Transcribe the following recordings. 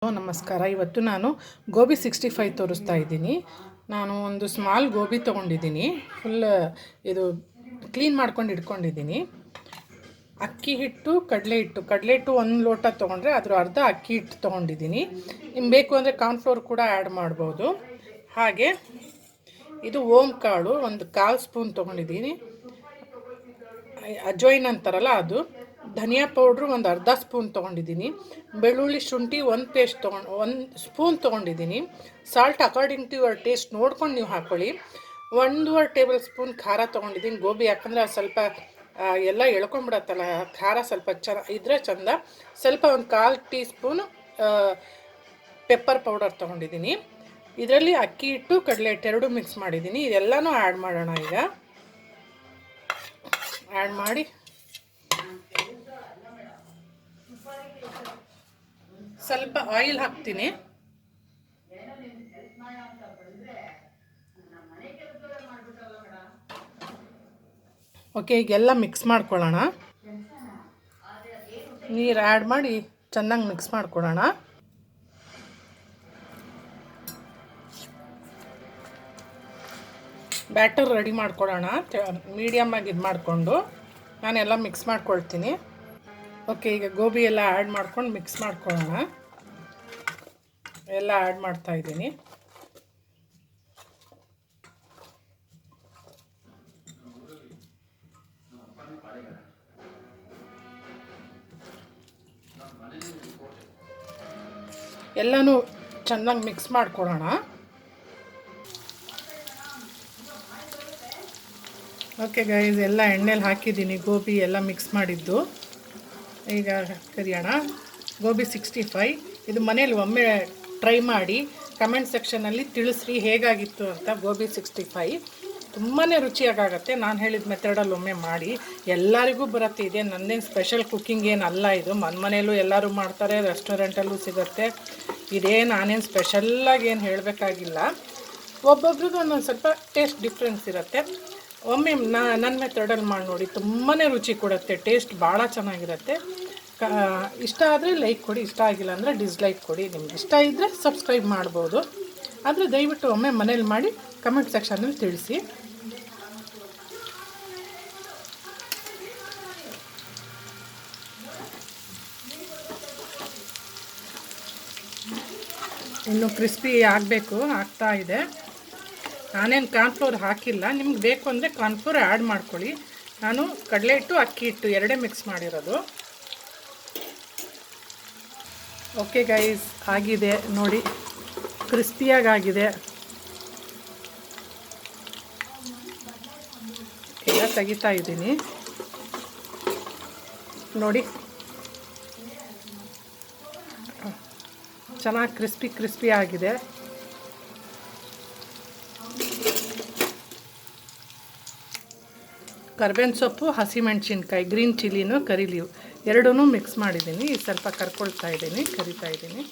ನಮಸ್ಕಾರ. ಇವತ್ತು ನಾನು ಗೋಬಿ 65 ತೋರಿಸ್ತಾ ಇದ್ದೀನಿ. ನಾನು ಒಂದು ಸ್ಮಾಲ್ ಗೋಬಿ ತೊಗೊಂಡಿದ್ದೀನಿ. ಫುಲ್ ಇದು ಕ್ಲೀನ್ ಮಾಡ್ಕೊಂಡು ಇಟ್ಕೊಂಡಿದ್ದೀನಿ. ಅಕ್ಕಿ ಹಿಟ್ಟು, ಕಡಲೆ ಹಿಟ್ಟು 1 ಲೋಟ ತೊಗೊಂಡ್ರೆ ಅದರ ಅರ್ಧ ಅಕ್ಕಿ ಹಿಟ್ಟು ತೊಗೊಂಡಿದ್ದೀನಿ. ನಿಮ್ಗೆ ಬೇಕು ಅಂದರೆ ಕಾರ್ನ್ಫ್ಲೋರ್ ಕೂಡ ಆ್ಯಡ್ ಮಾಡ್ಬೋದು. ಹಾಗೆ ಇದು ಓಮ್ ಕಾಳು ಒಂದು 1/4 ಸ್ಪೂನ್ ತೊಗೊಂಡಿದ್ದೀನಿ. ಅಜೋಯಿನ್ ಅಂತಾರಲ್ಲ ಅದು. ಧನಿಯಾ ಪೌಡ್ರು ಒಂದು ಅರ್ಧ ಸ್ಪೂನ್ ತೊಗೊಂಡಿದ್ದೀನಿ. ಬೆಳ್ಳುಳ್ಳಿ ಶುಂಠಿ 1 ಸ್ಪೂನ್ ತೊಗೊಂಡಿದ್ದೀನಿ. Salt according to your taste ನೋಡ್ಕೊಂಡು ನೀವು ಹಾಕ್ಕೊಳ್ಳಿ. 1.5 ಟೇಬಲ್ ಸ್ಪೂನ್ ಖಾರ ತೊಗೊಂಡಿದ್ದೀನಿ. ಗೋಬಿ ಯಾಕಂದರೆ ಅದು ಸ್ವಲ್ಪ ಎಲ್ಲ ಎಳ್ಕೊಂಡ್ಬಿಡತ್ತಲ್ಲ, ಖಾರ ಸ್ವಲ್ಪ ಇದ್ರೆ ಚಂದ. ಸ್ವಲ್ಪ ಒಂದು 1/4 ಟೀ ಸ್ಪೂನು ಪೆಪ್ಪರ್ ಪೌಡರ್ ತೊಗೊಂಡಿದ್ದೀನಿ. ಇದರಲ್ಲಿ ಅಕ್ಕಿ ಹಿಟ್ಟು, ಕಡಲೆ ಹಿಟ್ಟು ಎರಡೂ ಮಿಕ್ಸ್ ಮಾಡಿದ್ದೀನಿ. ಇದೆಲ್ಲನೂ ಆ್ಯಡ್ ಮಾಡೋಣ. ಈಗ ಆ್ಯಡ್ ಮಾಡಿ ಸ್ವಲ್ಪ ಆಯಿಲ್ ಹಾಕ್ತೀನಿ. ಓಕೆ, ಈಗೆಲ್ಲ ಮಿಕ್ಸ್ ಮಾಡ್ಕೊಳ್ಳೋಣ. ನೀರು ಆ್ಯಡ್ ಮಾಡಿ ಚೆನ್ನಾಗಿ ಮಿಕ್ಸ್ ಮಾಡ್ಕೊಳ್ಳೋಣ. ಬ್ಯಾಟರ್ ರೆಡಿ ಮಾಡ್ಕೊಳ್ಳೋಣ. ಮೀಡಿಯಮ್ ಆಗಿ ಇದು ಮಾಡಿಕೊಂಡು ನಾನೆಲ್ಲ ಮಿಕ್ಸ್ ಮಾಡ್ಕೊಳ್ತೀನಿ. ಓಕೆ, ಈಗ ಗೋಬಿ ಎಲ್ಲ ಆ್ಯಡ್ ಮಾಡ್ಕೊಂಡು ಮಿಕ್ಸ್ ಮಾಡ್ಕೊಳ್ಳೋಣ. ಎಲ್ಲ ಆ್ಯಡ್ ಮಾಡ್ತಾ ಇದ್ದೀನಿ. ಎಲ್ಲನೂ ಚೆನ್ನಾಗಿ ಮಿಕ್ಸ್ ಮಾಡ್ಕೊಳ್ಳೋಣ. ಓಕೆ ಗೈಸ್, ಎಲ್ಲ ಎಣ್ಣೆಲಿ ಹಾಕಿದ್ದೀನಿ ಗೋಬಿ ಎಲ್ಲ ಮಿಕ್ಸ್ ಮಾಡಿದ್ದು. ಈಗ ಕರಿಯೋಣ. ಗೋಬಿ 65 ಇದು ಮನೇಲಿ ಒಮ್ಮೆ ಟ್ರೈ ಮಾಡಿ ಕಮೆಂಟ್ ಸೆಕ್ಷನಲ್ಲಿ ತಿಳಿಸ್ರಿ ಹೇಗಾಗಿತ್ತು ಅಂತ. ಗೋಬಿ 65 ತುಂಬಾ ರುಚಿಯಾಗತ್ತೆ. ನಾನು ಹೇಳಿದ ಮೆಥಡಲ್ಲಿ ಒಮ್ಮೆ ಮಾಡಿ, ಎಲ್ಲರಿಗೂ ಬರುತ್ತೆ. ಇದೆ ನನ್ನೇನು ಸ್ಪೆಷಲ್ ಕುಕ್ಕಿಂಗ್ ಏನಲ್ಲ ಇದು. ಮನೆಯಲ್ಲೂ ಎಲ್ಲರೂ ಮಾಡ್ತಾರೆ, ರೆಸ್ಟೋರೆಂಟಲ್ಲೂ ಸಿಗುತ್ತೆ. ಇದೇ ನಾನೇನು ಸ್ಪೆಷಲ್ಲಾಗಿ ಏನು ಹೇಳಬೇಕಾಗಿಲ್ಲ. ಒಬ್ಬೊಬ್ರದ್ದು ಒಂದೊಂದು ಸ್ವಲ್ಪ ಟೇಸ್ಟ್ ಡಿಫ್ರೆನ್ಸ್ ಇರುತ್ತೆ. ಒಮ್ಮೆ ನನ್ನ ಮೆಥಡಲ್ಲಿ ಮಾಡಿ ನೋಡಿ, ತುಂಬಾ ರುಚಿ ಕೊಡುತ್ತೆ. ಟೇಸ್ಟ್ ಭಾಳ ಚೆನ್ನಾಗಿರುತ್ತೆ. ಇಷ್ಟ ಆದರೆ ಲೈಕ್ ಕೊಡಿ, ಇಷ್ಟ ಆಗಿಲ್ಲ ಅಂದರೆ ಡಿಸ್ಲೈಕ್ ಕೊಡಿ. ನಿಮ್ಗೆ ಇಷ್ಟ ಇದ್ದರೆ ಸಬ್ಸ್ಕ್ರೈಬ್ ಮಾಡ್ಬೋದು. ಆದರೆ ದಯವಿಟ್ಟು ಒಮ್ಮೆ ಮನೇಲಿ ಮಾಡಿ ಕಮೆಂಟ್ ಸೆಕ್ಷನಲ್ಲಿ ತಿಳಿಸಿ. ಇನ್ನು ಕ್ರಿಸ್ಪಿ ಆಗಬೇಕು, ಆಗ್ತಾ ಇದೆ. ನಾನೇನು ಕಾರ್ನ್ಫ್ಲೋರ್ ಹಾಕಿಲ್ಲ. ನಿಮ್ಗೆ ಬೇಕು ಅಂದರೆ ಕಾರ್ನ್ಫ್ಲೋರ್ ಆ್ಯಡ್ ಮಾಡ್ಕೊಳ್ಳಿ. ನಾನು ಕಡಲೆ ಹಿಟ್ಟು, ಅಕ್ಕಿ ಹಿಟ್ಟು ಎರಡೇ ಮಿಕ್ಸ್ ಮಾಡಿರೋದು. ಓಕೆ ಗೈಸ್, ಆಗಿದೆ ನೋಡಿ, ಕ್ರಿಸ್ಪಿಯಾಗಿದೆ. ಎಲ್ಲ ತೆಗಿತಾ ಇದ್ದೀನಿ ನೋಡಿ. ಚೆನ್ನಾಗಿ ಕ್ರಿಸ್ಪಿ ಆಗಿದೆ. ಕರ್ಬೇವಿನ ಸೊಪ್ಪು, ಹಸಿಮೆಣಸಿನ್ಕಾಯಿ, ಗ್ರೀನ್ ಚಿಲ್ಲಿನೂ, ಕರಿ ಲೀವ್ ಎರಡೂ ಮಿಕ್ಸ್ ಮಾಡಿದ್ದೀನಿ. ಸ್ವಲ್ಪ ಕರಿತಾ ಇದ್ದೀನಿ.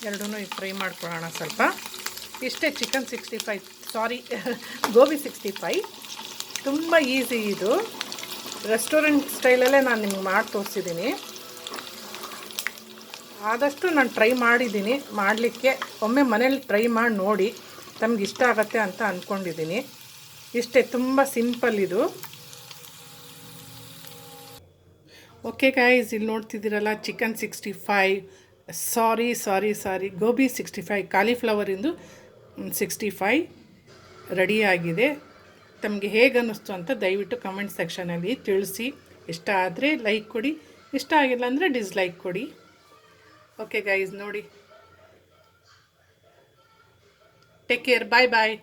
ಎರಡೂ ಈಗ ಫ್ರೈ ಮಾಡ್ಕೊಳ್ಳೋಣ ಸ್ವಲ್ಪ. ಇಷ್ಟೇ ಚಿಕನ್ 65, ಸಾರಿ ಗೋಬಿ 65. ತುಂಬ ಈಸಿ ಇದು. ರೆಸ್ಟೋರೆಂಟ್ ಸ್ಟೈಲಲ್ಲೇ ನಾನು ನಿಮ್ಗೆ ಮಾಡಿ ತೋರಿಸಿದ್ದೀನಿ. ಆದಷ್ಟು ನಾನು ಟ್ರೈ ಮಾಡಿದ್ದೀನಿ ಮಾಡಲಿಕ್ಕೆ. ಒಮ್ಮೆ ಮನೇಲಿ ಟ್ರೈ ಮಾಡಿ ನೋಡಿ, ತಮ್ಗೆ ಇಷ್ಟ ಆಗತ್ತೆ ಅಂತ ಅಂದ್ಕೊಂಡಿದ್ದೀನಿ. ಇಷ್ಟೇ, ತುಂಬ ಸಿಂಪಲ್ ಇದು. ಓಕೆ ಗೈಸ್, ಇಲ್ಲಿ ನೋಡ್ತಿದ್ದೀರಲ್ಲ ಚಿಕನ್ 65, ಸಾರಿ ಗೋಬಿ 65, ಕಾಲಿಫ್ಲವರಿಂದು 65 ರೆಡಿಯಾಗಿದೆ. ತಮಗೆ ಹೇಗೆ ಅನ್ನಿಸ್ತು ಅಂತ ದಯವಿಟ್ಟು ಕಮೆಂಟ್ ಸೆಕ್ಷನಲ್ಲಿ ತಿಳಿಸಿ. ಇಷ್ಟ ಆದರೆ ಲೈಕ್ ಕೊಡಿ, ಇಷ್ಟ ಆಗಿಲ್ಲ ಅಂದರೆ ಡಿಸ್ಲೈಕ್ ಕೊಡಿ. ಓಕೆ ಗೈಸ್, ನೋಡಿ. Take care. Bye bye.